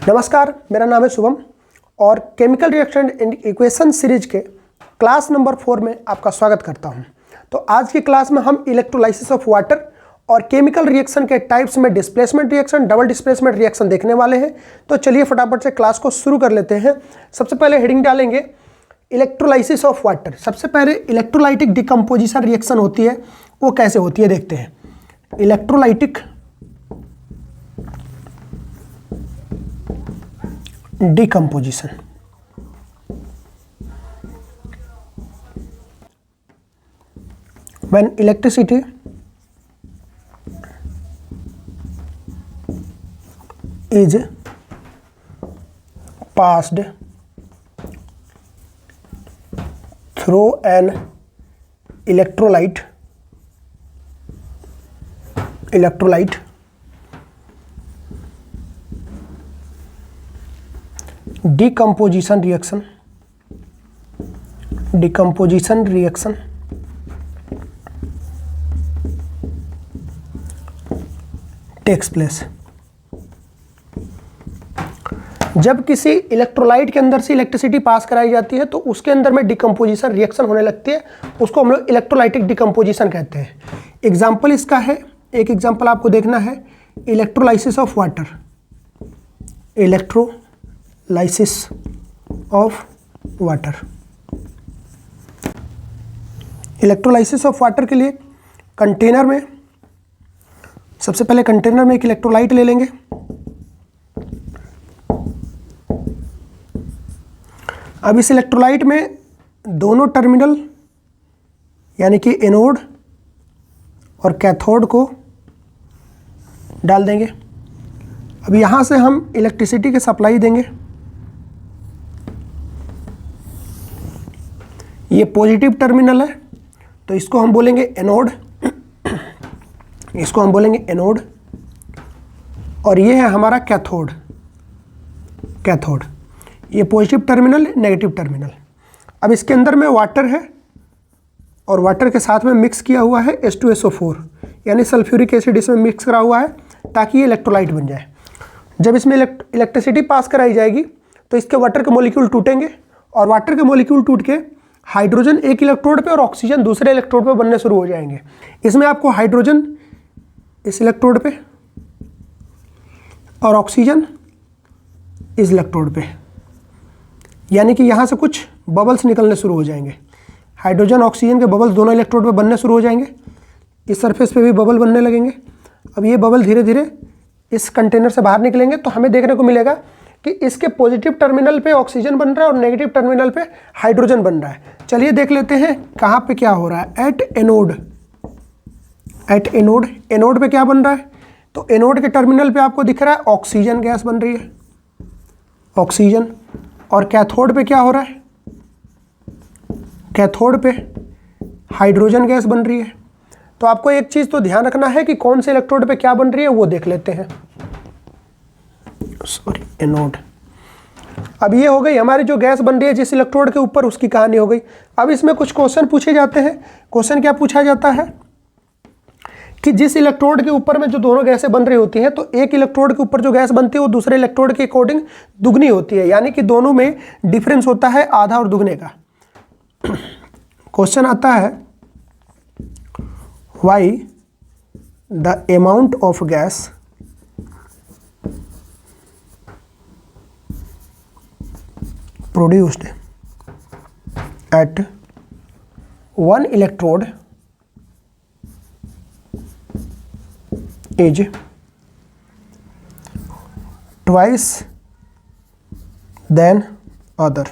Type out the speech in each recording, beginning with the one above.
नमस्कार, मेरा नाम है शुभम और chemical reaction and equation series के क्लास नंबर 4 में आपका स्वागत करता हूं। तो आज की क्लास में हम इलेक्ट्रोलाइसिस ऑफ वाटर और केमिकल रिएक्शन के टाइप्स में displacement reaction, double displacement reaction देखने वाले हैं। तो चलिए फटाफट से क्लास को शुरू कर लेते हैं। सबसे पहले हेडिंग डालेंगे इलेक्ट्रोलाइसिस ऑफ वाटर। सबसे पहले इलेक्ट्रोलाइटिक डिकम्पोजिशन रिएक्शन होती है, वो कैसे होती है देखते हैं। Electrolytic decomposition. When electricity is passed through an electrolyte decomposition reaction takes place। जब किसी इलेक्ट्रोलाइट के अंदर से इलेक्ट्रिसिटी पास कराई जाती है तो उसके अंदर में डिकम्पोजिशन रिएक्शन होने लगती है, उसको हम लोग इलेक्ट्रोलाइटिक डिकम्पोजिशन कहते हैं। एग्जाम्पल इसका है, एक एग्जाम्पल आपको देखना है, electrolysis of water. Electrolysis of water. Electrolysis of water के लिए कंटेनर में, सबसे पहले कंटेनर में एक इलेक्ट्रोलाइट ले लेंगे। अब इस इलेक्ट्रोलाइट में दोनों टर्मिनल यानी कि एनोड और कैथोड को डाल देंगे। अब यहाँ से हम इलेक्ट्रिसिटी की सप्लाई देंगे। ये पॉजिटिव टर्मिनल है तो इसको हम बोलेंगे एनोड, इसको हम बोलेंगे एनोड, और ये है हमारा कैथोड। कैथोड ये पॉजिटिव टर्मिनल, नेगेटिव टर्मिनल। अब इसके अंदर में वाटर है और वाटर के साथ में मिक्स किया हुआ है H2SO4 यानी सल्फ्यूरिक एसिड इसमें मिक्स करा हुआ है ताकि ये इलेक्ट्रोलाइट बन जाए। जब इसमें इलेक्ट्रिसिटी पास कराई जाएगी तो इसके वाटर के मॉलिक्यूल टूटेंगे और वाटर के मॉलिक्यूल टूट के हाइड्रोजन एक इलेक्ट्रोड पे और ऑक्सीजन दूसरे इलेक्ट्रोड पे बनने शुरू हो जाएंगे। इसमें आपको हाइड्रोजन इस इलेक्ट्रोड पे और ऑक्सीजन इस इलेक्ट्रोड पे, यानी कि यहाँ से कुछ बबल्स निकलने शुरू हो जाएंगे। हाइड्रोजन ऑक्सीजन के बबल्स दोनों इलेक्ट्रोड पे बनने शुरू हो जाएंगे। इस सरफेस पे भी बबल बनने लगेंगे। अब ये बबल धीरे धीरे इस कंटेनर से बाहर निकलेंगे तो हमें देखने को मिलेगा कि इसके पॉजिटिव टर्मिनल पे ऑक्सीजन बन रहा है और नेगेटिव टर्मिनल पे हाइड्रोजन बन रहा है। चलिए देख लेते हैं कहाँ पे क्या हो रहा है। At anode, at anode, anode पे क्या बन रहा है? तो एनोड के टर्मिनल पे आपको दिख रहा है ऑक्सीजन गैस बन रही है, ऑक्सीजन। और कैथोड पे क्या हो रहा है? कैथोड पे हाइड्रोजन गैस बन रही है। तो आपको एक चीज़ तो ध्यान रखना है कि कौन से इलेक्ट्रोड पे क्या बन रही है वो देख लेते हैं। Sorry, anode. अब ये हो गई हमारी जो गैस बन रही है जिस इलेक्ट्रोड के ऊपर, उसकी कहानी हो गई। अब इसमें कुछ क्वेश्चन पूछे जाते हैं। क्वेश्चन क्या पूछा जाता है कि जिस इलेक्ट्रोड के ऊपर में जो दोनों गैसें बन रही होती हैं तो एक इलेक्ट्रोड के ऊपर जो गैस बनती है वो दूसरे इलेक्ट्रोड के अकॉर्डिंग दुगनी होती है, यानी कि दोनों में डिफरेंस होता है आधा और दुगने का। क्वेश्चन आता है why the amount of gas produced at one electrode is twice than other।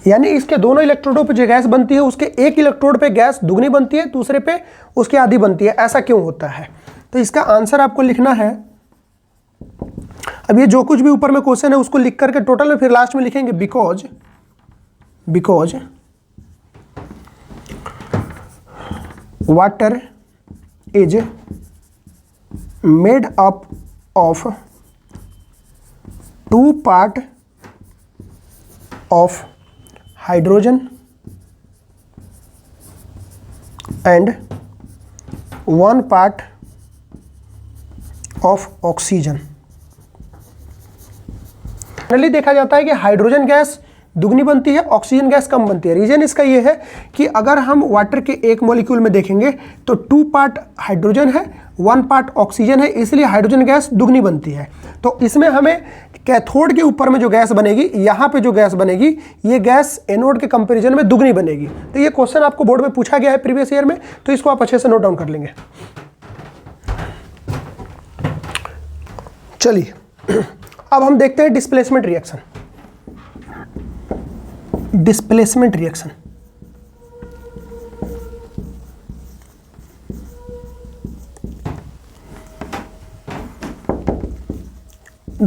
यानी इसके दोनों इलेक्ट्रोडों पे जो गैस बनती है उसके एक इलेक्ट्रोड पे गैस दुगनी बनती है, दूसरे पे उसके आधी बनती है। ऐसा क्यों होता है? तो इसका आंसर आपको लिखना है। अब ये जो कुछ भी ऊपर में क्वेश्चन है उसको लिख करके टोटल में फिर लास्ट में लिखेंगे because water is made up of 2 part of hydrogen and 1 part of oxygen। Generally देखा जाता है कि हाइड्रोजन गैस दुगनी बनती है, ऑक्सीजन गैस कम बनती है। रीजन इसका ये है कि अगर हम वाटर के एक मॉलिक्यूल में देखेंगे तो 2 पार्ट हाइड्रोजन है, 1 पार्ट ऑक्सीजन है, इसलिए हाइड्रोजन गैस दुगनी बनती है। तो इसमें हमें कैथोड के ऊपर में जो गैस बनेगी, यहाँ पे जो गैस बनेगी, ये गैस एनोड के कंपेरिजन में दुगनी बनेगी। तो ये क्वेश्चन आपको बोर्ड में पूछा गया है प्रीवियस ईयर में, तो इसको आप अच्छे से नोट डाउन कर लेंगे। चलिए अब हम देखते हैं displacement reaction. Displacement reaction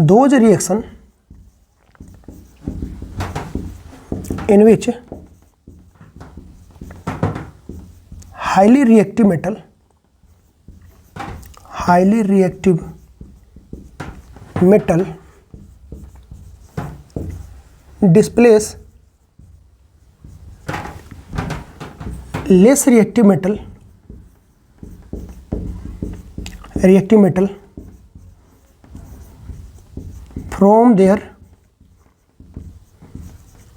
those reaction in which highly reactive metal displace less reactive metal from their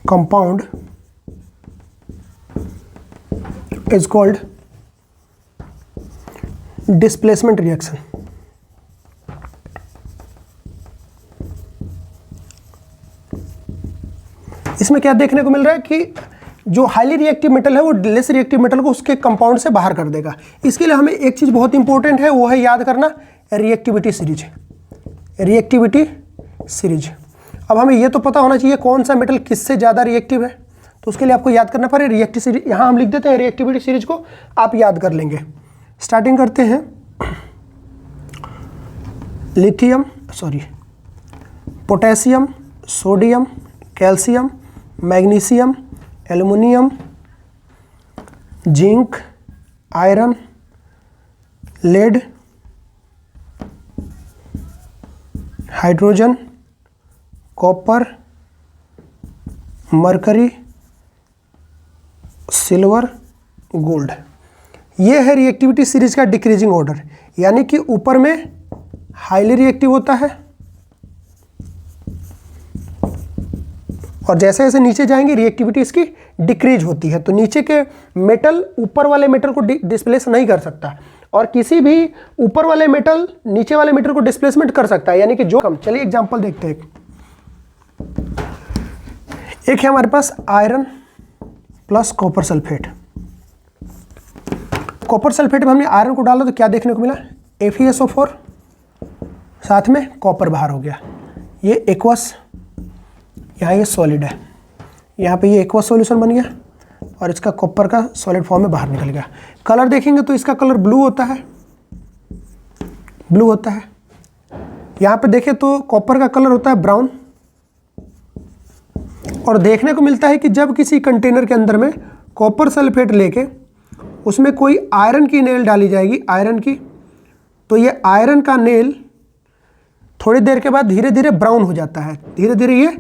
compound is called displacement reaction। इसमें क्या देखने को मिल रहा है कि जो हाईली रिएक्टिव मेटल है वो लेस रिएक्टिव मेटल को उसके कंपाउंड से बाहर कर देगा। इसके लिए हमें एक चीज़ बहुत इंपॉर्टेंट है, वो है याद करना रिएक्टिविटी सीरीज। अब हमें ये तो पता होना चाहिए कौन सा मेटल किससे ज़्यादा रिएक्टिव है, तो उसके लिए आपको याद करना पड़े रिएक्टिव सीरीज। यहाँ हम लिख देते हैं रिएक्टिविटी सीरीज को, आप याद कर लेंगे। स्टार्टिंग करते हैं potassium, sodium, calcium, magnesium, aluminium, zinc, iron, lead, hydrogen, copper, mercury, silver, gold. ये है रिएक्टिविटी सीरीज का डिक्रीजिंग ऑर्डर, यानी कि ऊपर में हाईली रिएक्टिव होता है और जैसे जैसे नीचे जाएंगे रिएक्टिविटी इसकी डिक्रीज होती है। तो नीचे के मेटल ऊपर वाले मेटल को डिस्प्लेस नहीं कर सकता और किसी भी ऊपर वाले मेटल नीचे वाले मेटल को डिस्प्लेसमेंट कर सकता है, यानी कि जो कम। चलिए एग्जांपल देखते हैं। एक है हमारे पास iron plus copper sulphate. Copper sulphate में हमने आयरन को डाला तो क्या देखने को मिला, FeSO4, साथ में कॉपर बाहर हो गया। ये एक्वस, यहाँ ये सॉलिड है, यहाँ पे ये एक्वस सॉल्यूशन बन गया और इसका कॉपर का सॉलिड फॉर्म में बाहर निकल गया। कलर देखेंगे तो इसका कलर ब्लू होता है, यहाँ पे देखें तो कॉपर का कलर होता है ब्राउन। और देखने को मिलता है कि जब किसी कंटेनर के अंदर में कॉपर सल्फेट लेके उसमें कोई आयरन की नेल डाली जाएगी, आयरन की, तो ये आयरन का नेल थोड़ी देर के बाद धीरे धीरे ब्राउन हो जाता है, ये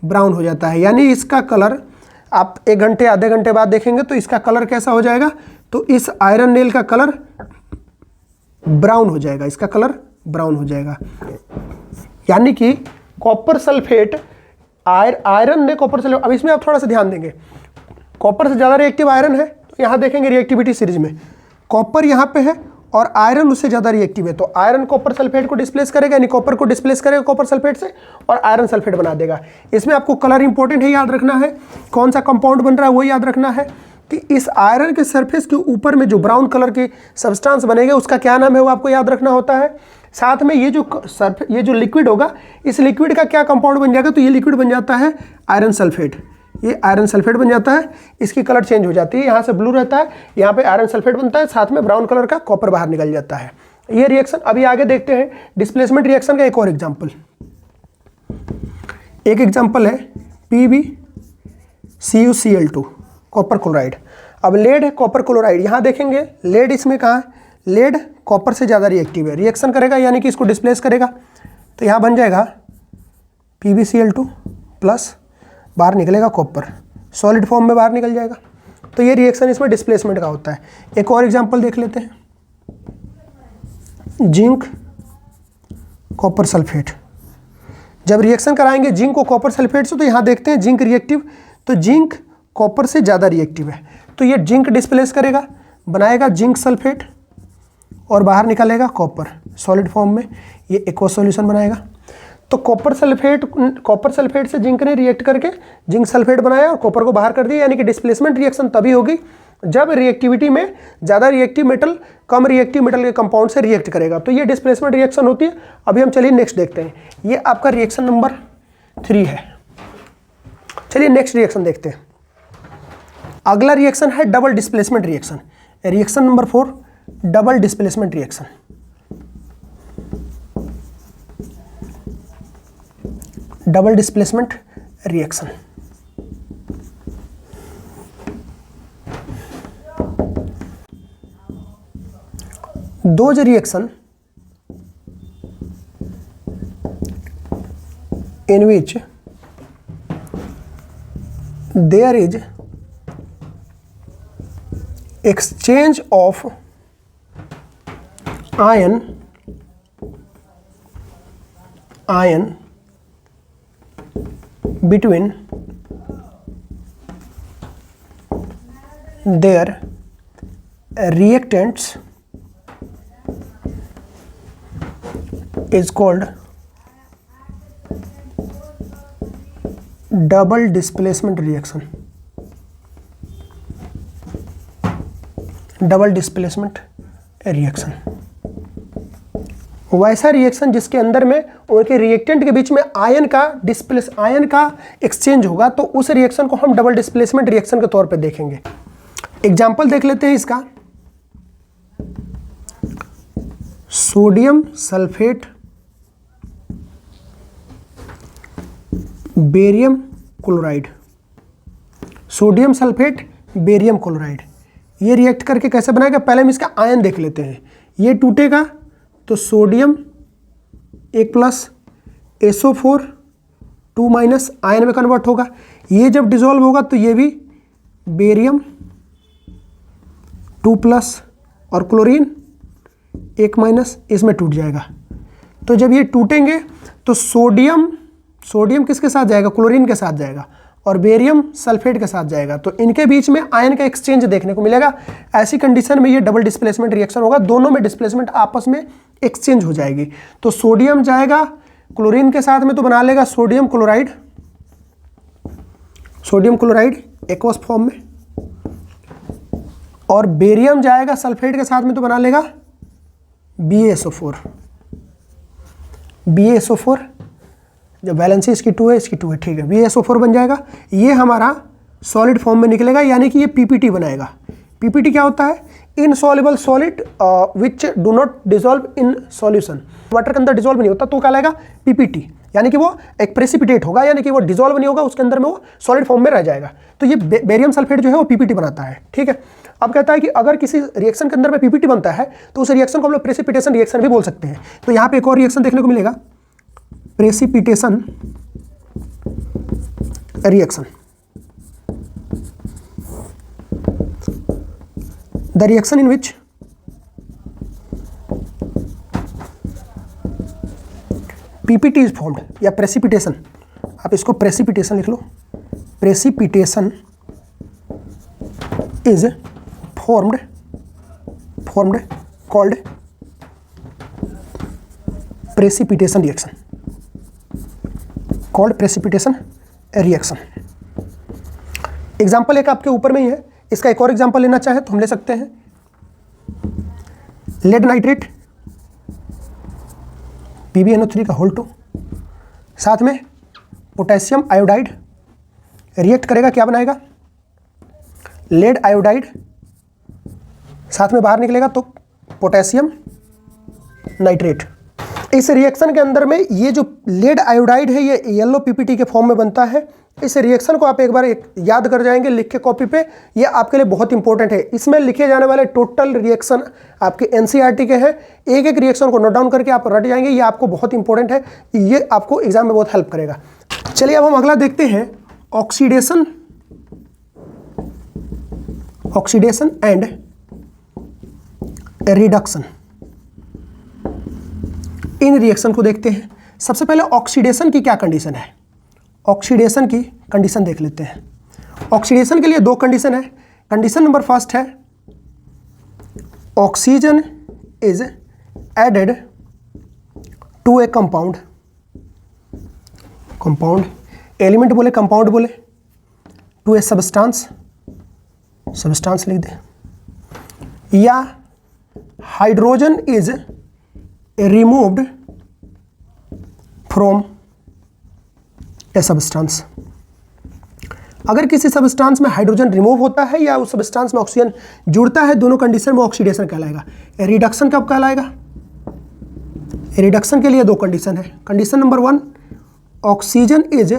ब्राउन हो जाता है। यानी इसका कलर आप 1 घंटे आधे घंटे बाद देखेंगे तो इसका कलर कैसा हो जाएगा, तो इस आयरन नेल का कलर ब्राउन हो जाएगा, इसका कलर ब्राउन हो जाएगा। यानी कि कॉपर सल्फेट, आयरन ने कॉपर सल्फेट, अब इसमें आप थोड़ा सा ध्यान देंगे, कॉपर से ज़्यादा रिएक्टिव आयरन है, तो यहाँ देखेंगे रिएक्टिविटी सीरीज में कॉपर यहाँ पे है और आयरन उससे ज़्यादा रिएक्टिव है, तो आयरन कॉपर सल्फेट को डिस्प्लेस करेगा, यानी कॉपर को डिस्प्लेस करेगा कॉपर सल्फेट से और आयरन सल्फेट बना देगा। इसमें आपको कलर इंपॉर्टेंट है, याद रखना है कौन सा कंपाउंड बन रहा है, वो याद रखना है कि इस आयरन के सरफेस के ऊपर में जो ब्राउन कलर की सब्सटेंस बनेगा उसका क्या नाम है, वो आपको याद रखना होता है। साथ में ये जो लिक्विड होगा, इस लिक्विड का क्या कंपाउंड बन जाएगा, तो ये लिक्विड बन जाता है आयरन सल्फेट, ये आयरन सल्फेट बन जाता है। इसकी कलर चेंज हो जाती है, यहाँ से ब्लू रहता है, यहाँ पे आयरन सल्फेट बनता है, साथ में ब्राउन कलर का कॉपर बाहर निकल जाता है। ये रिएक्शन अभी आगे देखते हैं। डिस्प्लेसमेंट रिएक्शन का एक और एग्जांपल, एक एग्जांपल है PbCuCl2 कॉपर क्लोराइड। अब लेड है कॉपर क्लोराइड, यहाँ देखेंगे लेड इसमें कहाँ है, लेड कॉपर से ज़्यादा रिएक्टिव है, रिएक्शन करेगा यानी कि इसको डिस्प्लेस करेगा, तो यहाँ बन जाएगा PbCl2 प्लस बाहर निकलेगा कॉपर, सॉलिड फॉर्म में बाहर निकल जाएगा। तो ये रिएक्शन इसमें डिस्प्लेसमेंट का होता है। एक और एग्जांपल देख लेते हैं, जिंक कॉपर सल्फेट। जब रिएक्शन कराएंगे जिंक को कॉपर सल्फेट से, तो यहाँ देखते हैं जिंक रिएक्टिव, तो जिंक कॉपर से ज़्यादा रिएक्टिव है, तो ये जिंक डिस्प्लेस करेगा, बनाएगा जिंक सल्फेट और बाहर निकलेगा कॉपर सॉलिड फॉर्म में, ये एक्वस सॉल्यूशन बनाएगा। तो कॉपर सल्फेट से जिंक ने रिएक्ट करके जिंक सल्फेट बनाया और कॉपर को बाहर कर दिया, यानी कि डिस्प्लेसमेंट रिएक्शन तभी होगी जब रिएक्टिविटी में ज़्यादा रिएक्टिव मेटल कम रिएक्टिव मेटल के कंपाउंड से रिएक्ट करेगा, तो ये डिस्प्लेसमेंट रिएक्शन होती है। अभी हम चलिए नेक्स्ट देखते हैं, ये आपका रिएक्शन नंबर 3 है। चलिए नेक्स्ट रिएक्शन देखते हैं। अगला रिएक्शन है double displacement reaction, reaction number 4 double displacement reaction. Double displacement reaction, those reaction in which there is exchange of ion between their reactants is called double displacement reaction। Double displacement reaction वैसा reaction जिसके अंदर में उनके reactant के बीच में ion का exchange होगा, तो उस रिएक्शन को हम डबल डिस्प्लेसमेंट रिएक्शन के तौर पे देखेंगे। एग्जाम्पल देख लेते हैं इसका। Sodium sulphate barium chloride, sodium sulphate barium chloride, ये रिएक्ट करके कैसे बनाएगा, पहले हम इसका आयन देख लेते हैं। ये टूटेगा तो सोडियम 1+ SO4 2- आयन में कन्वर्ट होगा। ये जब डिसॉल्व होगा तो ये भी बेरियम 2+ और क्लोरीन 1- इसमें टूट जाएगा। तो जब ये टूटेंगे तो सोडियम किसके साथ जाएगा, क्लोरीन के साथ जाएगा, और बेरियम सल्फेट के साथ जाएगा। तो इनके बीच में आयन का एक्सचेंज देखने को मिलेगा। ऐसी कंडीशन में ये डबल डिस्प्लेसमेंट रिएक्शन होगा, दोनों में डिस्प्लेसमेंट आपस में एक्सचेंज हो जाएगी। तो सोडियम जाएगा क्लोरीन के साथ में तो बना लेगा सोडियम क्लोराइड एक्वस फॉर्म में, और बेरियम जाएगा सल्फेट के साथ में तो बना लेगा BaSO4। जब वैलेंसी इसकी 2 है, इसकी 2 है, ठीक है, BaSO4 बन जाएगा। ये हमारा सॉलिड फॉर्म में निकलेगा, यानी कि ये PPT बनाएगा। PPT क्या होता है, insoluble solid which do not dissolve in solution. Water के अंदर डिसॉल्व नहीं होता तो क्या लगेगा PPT, यानी कि वो एक प्रेसिपिटेट होगा, यानी कि वो डिसॉल्व नहीं होगा, उसके अंदर में वो सॉलिड फॉर्म में रह जाएगा। तो ये बेरियम सल्फेट जो है वो PPT बनाता है, ठीक है। अब कहता है कि अगर किसी रिएक्शन के अंदर में PPT बनता है तो उस रिएक्शन को हम लोग प्रेसिपिटेशन रिएक्शन भी बोल सकते हैं। तो यहाँ पे एक और रिएक्शन देखने को मिलेगा, precipitation reaction. The reaction in which PPT is formed, या प्रेसिपिटेशन, आप इसको प्रेसिपिटेशन लिख लो। Precipitation is formed called precipitation reaction, called precipitation reaction. Example एक आपके ऊपर में ही है, इसका एक और एग्जाम्पल लेना चाहे तो हम ले सकते हैं। लेड नाइट्रेट PbNO3 का होल 2 साथ में पोटेशियम आयोडाइड रिएक्ट करेगा, क्या बनाएगा, लेड आयोडाइड, साथ में बाहर निकलेगा तो पोटेशियम नाइट्रेट। इस रिएक्शन के अंदर में ये जो लेड आयोडाइड है ये येलो PPT के फॉर्म में बनता है। इस रिएक्शन को आप एक बार याद कर जाएंगे लिख के कॉपी पे, ये आपके लिए बहुत इंपॉर्टेंट है। इसमें लिखे जाने वाले टोटल रिएक्शन आपके NCERT के हैं, एक एक रिएक्शन को नोट डाउन करके आप रट जाएंगे, ये आपको बहुत इंपॉर्टेंट है, ये आपको एग्जाम में बहुत हेल्प करेगा। चलिए अब हम अगला देखते हैं, oxidation and reduction. In reaction को देखते हैं। सबसे पहले ऑक्सीडेशन की क्या कंडीशन है, ऑक्सीडेशन की कंडीशन देख लेते हैं। ऑक्सीडेशन के लिए दो कंडीशन है। कंडीशन नंबर फर्स्ट है oxygen is added to a compound, compound element बोले कंपाउंड बोले, टू ए सब्सटेंस, सब्सटेंस लिख दे, या hydrogen is removed from a substance. अगर किसी सब्सटेंस में हाइड्रोजन रिमूव होता है या उस सब्सटेंस में ऑक्सीजन जुड़ता है, दोनों कंडीशन में ऑक्सीडेशन कहलाएगा। रिडक्शन कब कहलाएगा? रिडक्शन के लिए दो कंडीशन है। Condition number 1, oxygen is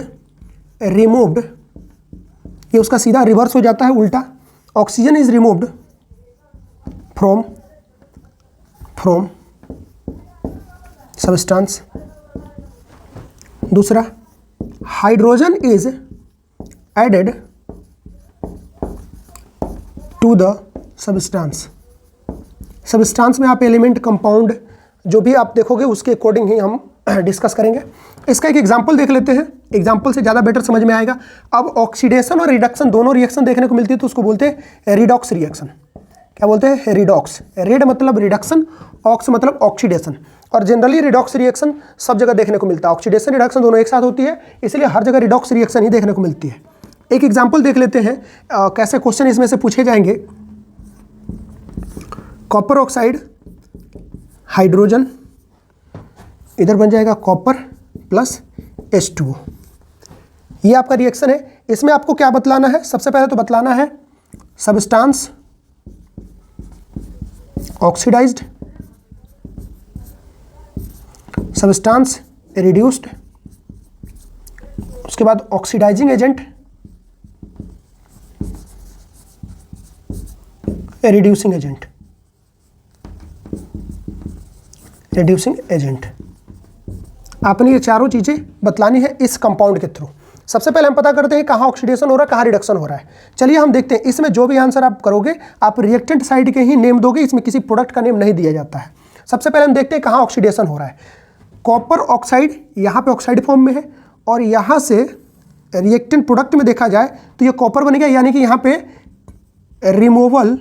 removed, ये उसका सीधा रिवर्स हो जाता है, उल्टा, oxygen is removed from substance. दूसरा, hydrogen is added to the substance. Substance में आप एलिमेंट, कंपाउंड जो भी आप देखोगे उसके अकॉर्डिंग ही हम डिस्कस करेंगे। इसका एक एग्जांपल देख लेते हैं, एग्जांपल से ज़्यादा बेटर समझ में आएगा। अब ऑक्सीडेशन और रिडक्शन दोनों रिएक्शन देखने को मिलती है तो उसको बोलते हैं रिडॉक्स रिएक्शन। क्या बोलते हैं? रिडॉक्स। रेड मतलब रिडक्शन, ऑक्स मतलब ऑक्सीडेशन। और जनरली रिडॉक्स रिएक्शन सब जगह देखने को मिलता है, ऑक्सीडेशन रिडक्शन दोनों एक साथ होती है, इसलिए हर जगह रिडॉक्स रिएक्शन ही देखने को मिलती है। एक एग्जाम्पल देख लेते हैं, कैसे क्वेश्चन इसमें से पूछे जाएंगे। कॉपर ऑक्साइड, हाइड्रोजन, इधर बन जाएगा कॉपर प्लस H2O। ये आपका रिएक्शन है। इसमें आपको क्या बतलाना है? सबसे पहले तो बतलाना है सब्सटेंस ऑक्सीडाइज्ड, सब्सटेंस रिड्यूस्ड, उसके बाद oxidising agent, reducing agent, reducing agent. आपने ये चारों चीज़ें बतलानी है इस कंपाउंड के थ्रू। सबसे पहले हम पता करते हैं कहाँ ऑक्सीडेशन हो रहा है, कहाँ रिडक्शन हो रहा है। चलिए हम देखते हैं, इसमें जो भी आंसर आप करोगे आप रिएक्टेंट साइड के ही नेम दोगे, इसमें किसी प्रोडक्ट का नेम नहीं दिया जाता है। सबसे पहले हम देखते हैं कहाँ ऑक्सीडेशन हो रहा है। कॉपर ऑक्साइड यहाँ पे ऑक्साइड फॉर्म में है, और यहाँ से रिएक्टेंट प्रोडक्ट में देखा जाए तो ये कॉपर बन गया, यानी कि यहाँ पे रिमूवल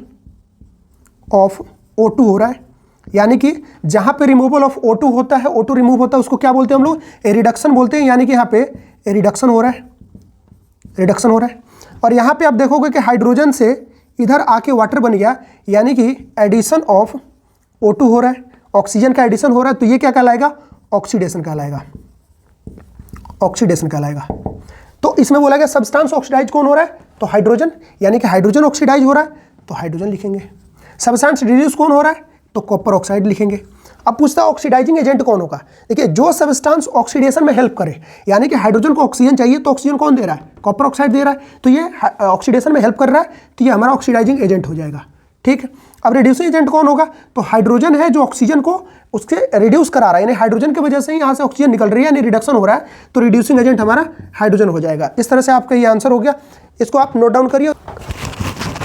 ऑफ O2 हो रहा है। यानी कि जहाँ पे रिमूवल ऑफ O2 होता है, O2 रिमूव होता है, उसको क्या बोलते हैं हम लोग? रिडक्शन बोलते हैं। यानी कि यहाँ पे रिडक्शन हो रहा है, रिडक्शन हो रहा है। और यहाँ पे आप देखोगे कि हाइड्रोजन से इधर आके वाटर बन गया, यानी कि एडिशन ऑफ O2 हो रहा है, ऑक्सीजन का एडिशन हो रहा है, तो ये क्या कहलाएगा? ऑक्सीडेशन कहलाएगा, ऑक्सीडेशन कहलाएगा। तो इसमें बोला गया सब्सटेंस ऑक्सीडाइज कौन हो रहा है? तो हाइड्रोजन, यानी कि हाइड्रोजन ऑक्सीडाइज हो रहा है तो हाइड्रोजन लिखेंगे। सब्सटेंस रिड्यूस कौन हो रहा है? तो कॉपर ऑक्साइड लिखेंगे। अब पूछता है ऑक्सीडाइजिंग एजेंट कौन होगा? देखिए, जो सब्सटेंस ऑक्सीडेशन में हेल्प करे, यानी कि हाइड्रोजन को ऑक्सीजन चाहिए तो ऑक्सीजन कौन दे रहा है? कॉपर ऑक्साइड दे रहा है, तो ये ऑक्सीडेशन में हेल्प कर रहा है, तो ये हमारा ऑक्सीडाइजिंग एजेंट हो जाएगा। ठीक है। अब रिड्यूसिंग एजेंट कौन होगा? तो हाइड्रोजन है जो ऑक्सीजन को उससे रिड्यूस करा रहा है, यानी हाइड्रोजन की वजह से ही यहाँ से ऑक्सीजन निकल रही है, यानी रिडक्शन हो रहा है, तो रिड्यूसिंग एजेंट हमारा हाइड्रोजन हो जाएगा। इस तरह से आपका ये आंसर हो गया, इसको आप नोट डाउन करिए।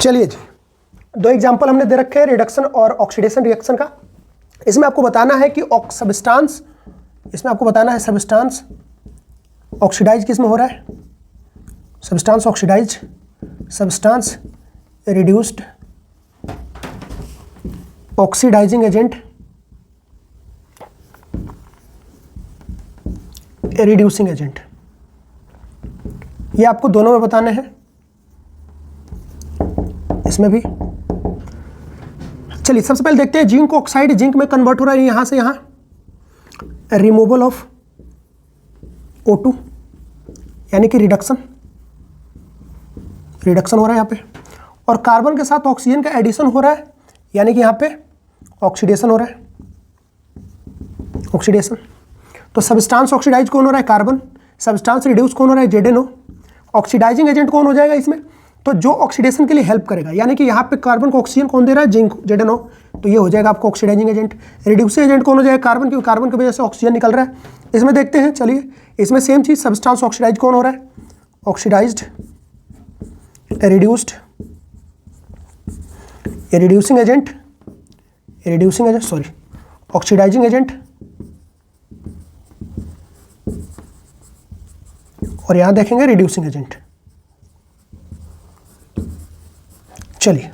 चलिए जी, दो एग्जाम्पल हमने दे रखे हैं रिडक्शन और ऑक्सीडेशन रिएक्शन का। इसमें आपको बताना है कि सब्सटेंस, इसमें आपको बताना है सब्सटेंस ऑक्सीडाइज किस में हो रहा है? Substance oxidise, substance reduced, oxidising agent, reducing agent. ये आपको दोनों में बताने हैं, इसमें भी। चलिए सबसे पहले देखते हैं जिंक ऑक्साइड, जिंक में कन्वर्ट हो रहा है यहाँ से यहाँ, रिमूवल ऑफ O2, यानी कि रिडक्शन, रिडक्शन हो रहा है यहाँ पे। और कार्बन के साथ ऑक्सीजन का एडिशन हो रहा है, यानी कि यहाँ पे ऑक्सीडेशन हो रहा है, ऑक्सीडेशन। तो सब्सटेंस ऑक्सीडाइज कौन हो रहा है? कार्बन। सब्सटेंस रिड्यूस कौन हो रहा है? ZnO। ऑक्सीडाइजिंग एजेंट कौन हो जाएगा इसमें? तो जो ऑक्सीडेशन के लिए हेल्प करेगा, यानी कि यहाँ पे कार्बन को ऑक्सीजन कौन दे रहा है? जिंक, ZnO, तो ये हो जाएगा आपको ऑक्सीडाइजिंग एजेंट। रिड्यूसिंग एजेंट कौन हो जाएगा? कार्बन, क्योंकि कार्बन की वजह से ऑक्सीजन निकल रहा है। इसमें देखते हैं, चलिए इसमें सेम चीज़, सब्सटेंस ऑक्सीडाइज कौन हो रहा है? Oxidised, reduced, reducing agent, reducing agent sorry oxidising agent, और यहां देखेंगे रिड्यूसिंग एजेंट। चलिए,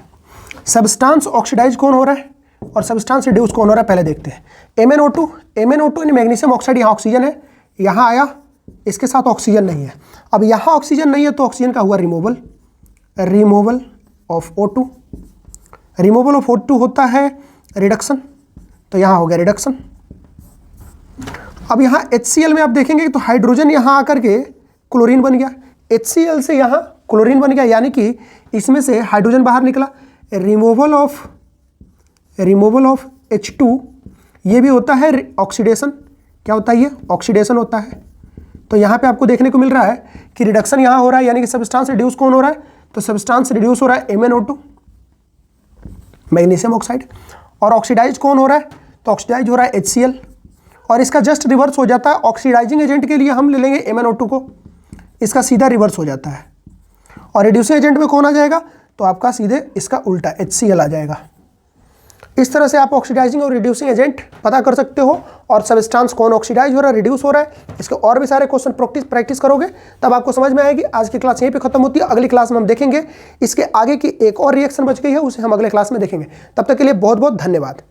सब्सटेंस ऑक्सीडाइज कौन हो रहा है और सब्सटेंस रिड्यूस कौन हो रहा है पहले देखते हैं। MnO2 यानी मैग्नीशियम ऑक्साइड, यहाँ ऑक्सीजन है, यहाँ आया, इसके साथ ऑक्सीजन नहीं है। अब यहाँ ऑक्सीजन नहीं है तो ऑक्सीजन का हुआ removal, removal of O2। Removal of O2 होता है रिडक्शन, तो यहाँ हो गया रिडक्शन। अब यहाँ HCl में आप देखेंगे तो हाइड्रोजन यहाँ आकर के क्लोरीन बन गया, HCl से यहाँ क्लोरीन बन गया, यानी कि इसमें से हाइड्रोजन बाहर निकला। रिमूवल ऑफ H2 ये भी होता है ऑक्सीडेशन। क्या होता है ये? ऑक्सीडेशन होता है। तो यहाँ पे आपको देखने को मिल रहा है कि रिडक्शन यहाँ हो रहा है, यानी कि सब्सटेंस रिड्यूस कौन हो रहा है? तो सब्सटेंस रिड्यूस हो रहा है MnO2 मैग्नीशियम ऑक्साइड, और ऑक्सीडाइज कौन हो रहा है? तो ऑक्सीडाइज हो रहा है HCl, और इसका जस्ट रिवर्स हो जाता है। ऑक्सीडाइजिंग एजेंट के लिए हम ले लेंगे MnO2 को, इसका सीधा रिवर्स हो जाता है। और रिड्यूसिंग एजेंट में कौन आ जाएगा? तो आपका सीधे इसका उल्टा HCl आ जाएगा। इस तरह से आप ऑक्सीडाइजिंग और रिड्यूसिंग एजेंट पता कर सकते हो, और सब्सटेंस कौन ऑक्सीडाइज हो रहा है, रिड्यूस हो रहा है। इसके और भी सारे क्वेश्चन प्रैक्टिस करोगे तब आपको समझ में आएगी। आज की क्लास यहीं पे खत्म होती है, अगली क्लास में हम देखेंगे इसके आगे की एक और रिएक्शन बच गई है, उसे हम अगले क्लास में देखेंगे। तब तक के लिए बहुत बहुत धन्यवाद।